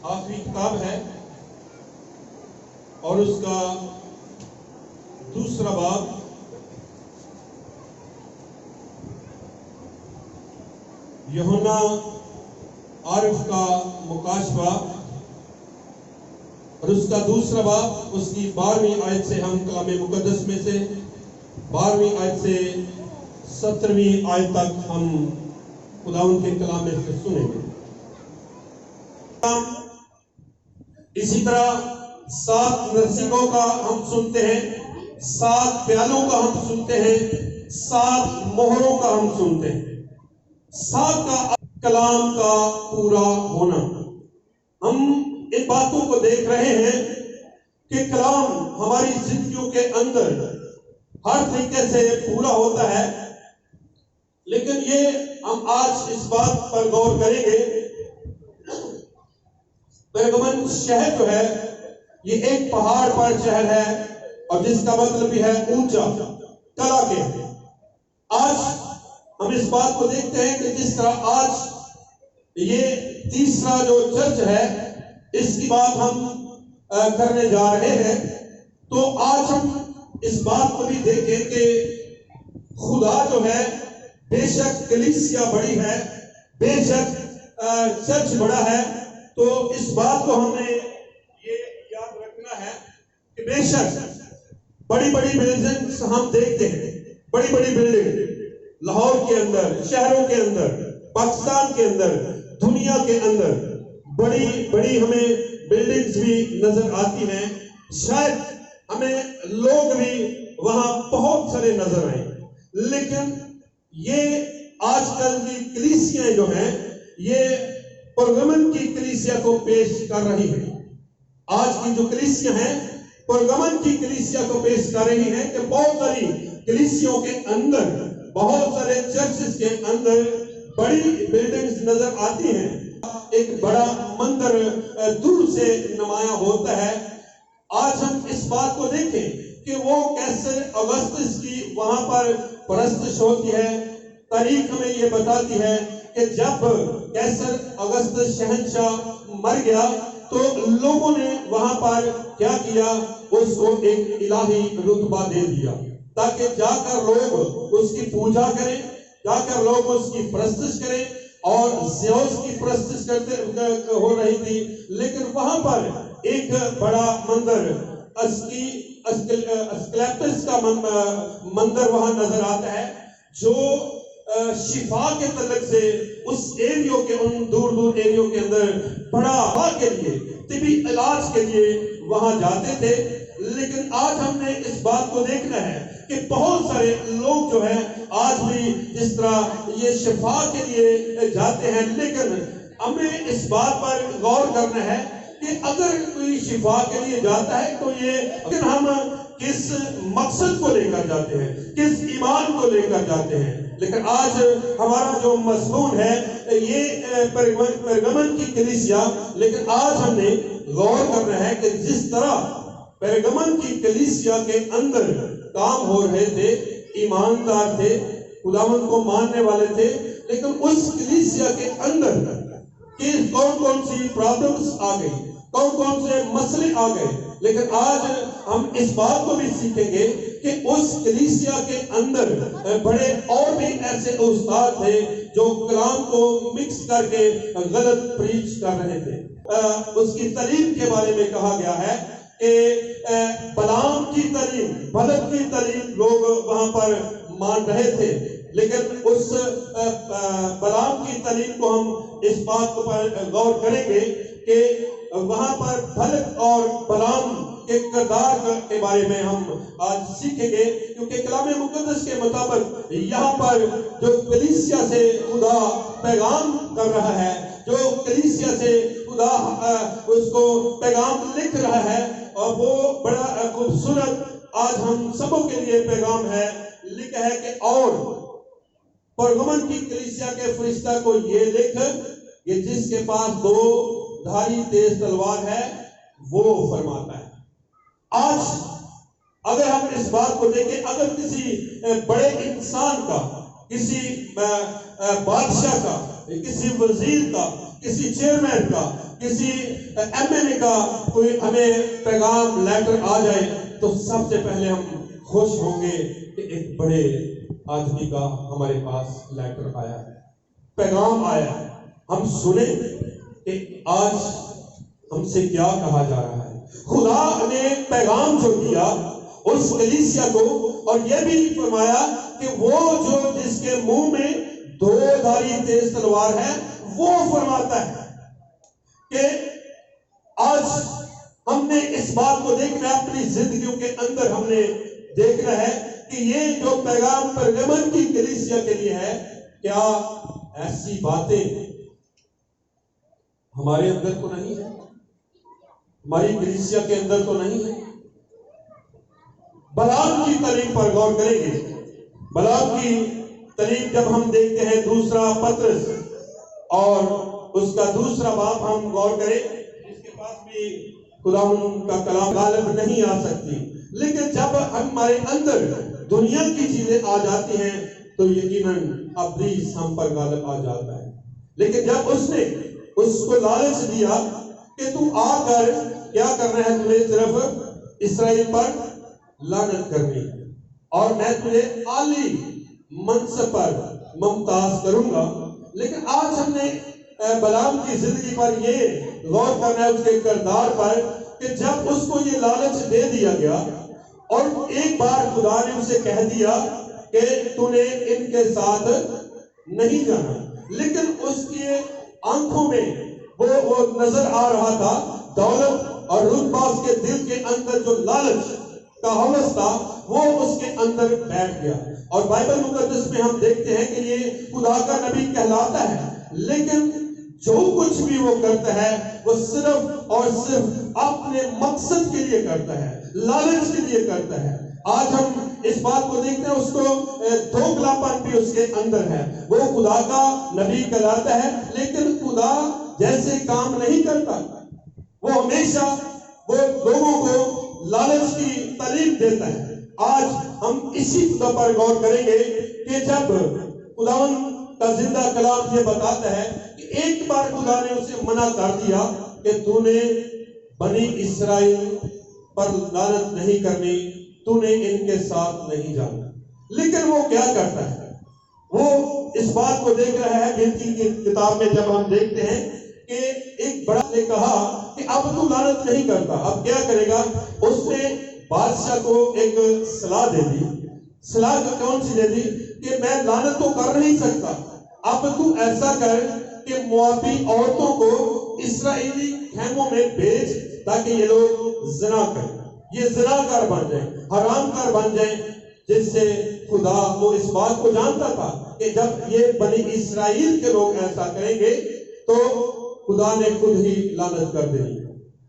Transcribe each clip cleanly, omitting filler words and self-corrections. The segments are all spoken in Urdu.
آخری کتاب ہے اور اس کا دوسرا باب یوحنا عارف کا مکاشفہ اور اس کا دوسرا باب اس کی 12ویں آیت سے ہم کلام مقدس میں سے 12ویں آیت سے 17ویں آیت تک ہم خداوند کے کلام میں سے سنیں گے۔ اسی طرح 7 نرسنگوں کا ہم سنتے ہیں، 7 پیالوں کا ہم سنتے ہیں، 7 مہروں کا ہم سنتے ہیں، 7 کا کلام کا پورا ہونا۔ ہم ان باتوں کو دیکھ رہے ہیں کہ کلام ہماری زندگیوں کے اندر ہر طریقے سے پورا ہوتا ہے، لیکن یہ ہم آج اس بات پر غور کریں گے۔ پرگمن شہر جو ہے یہ ایک پہاڑ پر شہر ہے اور جس کا مطلب بھی ہے اونچا، کلا کے۔ آج ہم اس بات کو دیکھتے ہیں کہ جس طرح آج یہ تیسرا جو چرچ ہے اس کی بات ہم کرنے جا رہے ہیں، تو آج ہم اس بات کو بھی دیکھیں کہ خدا جو ہے بے شک کلیسیا بڑی ہے، بے شک چرچ بڑا ہے، تو اس بات کو ہم نے یہ یاد رکھنا ہے کہ بے شک بڑی بڑی بلڈنگز ہم دیکھتے ہیں، بڑی بڑی بلڈنگ لاہور کے اندر، شہروں کے اندر، پاکستان کے اندر، دنیا کے اندر بڑی بڑی ہمیں بلڈنگز بھی نظر آتی ہیں، شاید ہمیں لوگ بھی وہاں بہت سارے نظر آئیں، لیکن یہ آج کل کی کلیسیاں جو ہیں یہ پرگمن کی کلیسیا کو پیش کر رہی ہیں۔ آج کی جو کلیسیاں ہیں پرگمن کی کلیسیا کو پیش کر رہی ہیں کہ بہت ساری کلیسیوں کے اندر، بہت سارے چرچز کے اندر بڑی بلڈنگز نظر آتی ہیں، ایک بڑا مندر دور سے نمایاں ہوتا ہے۔ آج ہم اس بات کو دیکھیں کہ وہ کیسر اگسطس کی وہاں پر پرستش ہوتی ہے۔ تاریخ ہمیں یہ بتاتی ہے کہ جب کیسر اگسطس شہنشاہ مر گیا تو لوگوں نے وہاں پر کیا کیا، اس کو ایک الہی رتبہ دے دیا تاکہ جا کر لوگ اس کی پوجا کریں، جا کر لوگ اس کی پرستش کریں، اور زیوس کی پرستش کرتے ہو رہی تھی، لیکن وہاں پر ایک بڑا مندر اسکلیپس کا مندر وہاں نظر آتا ہے، جو شفا کے تعلق سے اس ایریوں کے ان دور دور ایریوں کے اندر بڑا کے لیے، طبی علاج کے لیے وہاں جاتے تھے۔ لیکن آج ہم نے اس بات کو دیکھنا ہے کہ بہت سارے لوگ جو ہیں آج بھی جس طرح یہ شفا کے لیے جاتے ہیں، لیکن ہمیں اس بات پر غور کرنا ہے کہ اگر کوئی شفا کے لیے جاتا ہے تو یہ ہم کس مقصد کو لے کر جاتے ہیں، کس ایمان کو لے کر جاتے ہیں۔ لیکن آج ہمارا جو مضمون ہے یہ پرگمن کی کلیسیا، لیکن آج ہم نے غور کرنا ہے کہ جس طرح پرگمن کی کلیسیا کے اندر کام ہو رہے تھے، ایماندار تھے، خداوند کو ماننے والے تھے، لیکن اس کلیسیا کے اندر کہ کون کون سی پرابلمز آ گئی، کون کون سے مسئلے آ گئے، لیکن آج ہم اس بات کو بھی سیکھیں گے کہ اس کلیسیا کے اندر بڑے اور بھی ایسے استاد تھے جو کلام کو مکس کر کے غلط پریچ کر رہے تھے۔ اس کی تعلیم کے بارے میں کہا گیا ہے کہ بلام کی تعلیم، بھلک کی تعلیم لوگ وہاں پر مان رہے تھے، لیکن اس بلام کی تعلیم کو ہم اس بات پر غور کریں گے کہ وہاں پر بھلک اور بلام کے کردار کے بارے میں ہم آج سیکھیں گے، کیونکہ کلام مقدس کے مطابق یہاں پر جو کلیسیا سے خدا پیغام کر رہا ہے، جو کلیسیا سے خدا اس کو پیغام لکھ رہا ہے، اور وہ بڑا خوبصورت آج ہم سبوں کے لیے پیغام ہے، لکھا ہے کہ اور پرگمن کی کلیسیا کے فرشتہ کو یہ لکھ کہ جس کے پاس 2 دھاری تیز تلوار ہے وہ فرماتا ہے۔ آج اگر ہم اس بات کو دیکھیں، اگر کسی بڑے انسان کا، کسی بادشاہ کا، کسی وزیر کا، کسی چیئرمین کا، کسی MLA کا کوئی ہمیں پیغام لیٹر آ جائے تو سب سے پہلے ہم خوش ہوں گے کہ ایک بڑے آدمی کا ہمارے پاس لیٹر آیا ہے، پیغام آیا ہے، ہم سنیں کہ آج ہم سے کیا کہا جا رہا ہے۔ خدا نے پیغام جو دیا اس کلیسیا کو، اور یہ بھی فرمایا کہ وہ جو جس کے منہ میں دو دھاری تیز تلوار ہے وہ فرماتا ہے کہ آج ہم نے اس بات کو دیکھنا ہے، اپنی زندگیوں کے اندر ہم نے دیکھنا ہے کہ یہ جو پیغام پرگمن کی کلیسیا کے لیے ہے، کیا ایسی باتیں ہمارے اندر تو نہیں ہے، ہماری کلیسیا کے اندر تو نہیں ہے۔ بلعام کی تعلیم پر غور کریں گے۔ بلعام کی تعلیم جب ہم دیکھتے ہیں دوسرا پطرس اور اس کا دوسرا باب ہم غور کریں، اس کے پاس بھی خدا کا کلام غالب نہیں آ سکتی، لیکن جب ہمارے اندر دنیا کی چیزیں آ جاتی ہیں تو یقیناً ابلیس ہم پر غالب آ جاتا ہے۔ لیکن جب اس نے اس کو لالچ دیا کہ تو آ کر کیا کرنا ہے، تمہیں صرف اسرائیل پر لعنت کرنی ہے اور میں تجھے عالی منصب پر ممتاز کروں گا، لیکن آج ہم نے بلعام کی زندگی پر یہ غور کرنا ہے، اس کے کردار پر، کہ جب اس کو یہ لالچ دے دیا گیا اور ایک بار خدا نے اسے کہہ دیا کہ تو نے ان کے ساتھ نہیں جانا، لیکن اس کی آنکھوں میں وہ نظر آ رہا تھا دولت اور رتبہ، اس کے دل کے اندر جو لالچ کا ہوس تھا وہ اس کے اندر بیٹھ گیا۔ اور بائبل مقدس میں ہم دیکھتے ہیں کہ یہ خدا کا نبی کہلاتا ہے، لیکن جو کچھ بھی وہ کرتا ہے وہ صرف اور صرف اپنے مقصد کے لیے کرتا ہے، لالچ کے لیے کرتا ہے۔ آج ہم اس بات کو دیکھتے ہیں، اس کو دھوکھلاپن بھی اس کے اندر ہے۔ وہ خدا کا نبی کہلاتا ہے لیکن خدا جیسے کام نہیں کرتا، وہ ہمیشہ وہ لوگوں کو لالچ کی تعلیم دیتا ہے۔ آج ہم اسی خدا پر غور کریں گے کہ جب خداوند کا زندہ کلام یہ بتاتا ہے کہ ایک بار خدا نے اسے منع کر دیا کہ تو نے بنی اسرائیل پر لعنت نہیں کرنی، تو نے ان کے ساتھ نہیں جانا، لیکن وہ کیا کرتا ہے؟ وہ اس بات کو دیکھ رہا ہے۔ گنتی کی کتاب میں جب ہم دیکھتے ہیں کہ ایک بڑا نے کہا کہ اب تو لعنت نہیں کرتا، اب کیا کرے گا؟ اس نے بادشاہ کو ایک صلاح دے دی۔ صلاح کون سی دے دی؟ کہ میں لعنت تو کر نہیں سکتا، اب تو ایسا کر کہ موابی عورتوں کو اسرائیلی خیموں میں بھیج تاکہ یہ لوگ زنا کریں، یہ زناکار بن جائیں، حرام کار بن جائیں، جس سے خدا وہ اس بات کو جانتا تھا کہ جب یہ بنی اسرائیل کے لوگ ایسا کریں گے تو خدا نے خود ہی لعنت کر دینی۔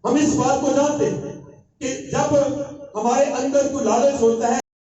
ہم اس بات کو جانتے ہیں کہ جب ہمارے اندر کوئی لالچ ہوتا ہے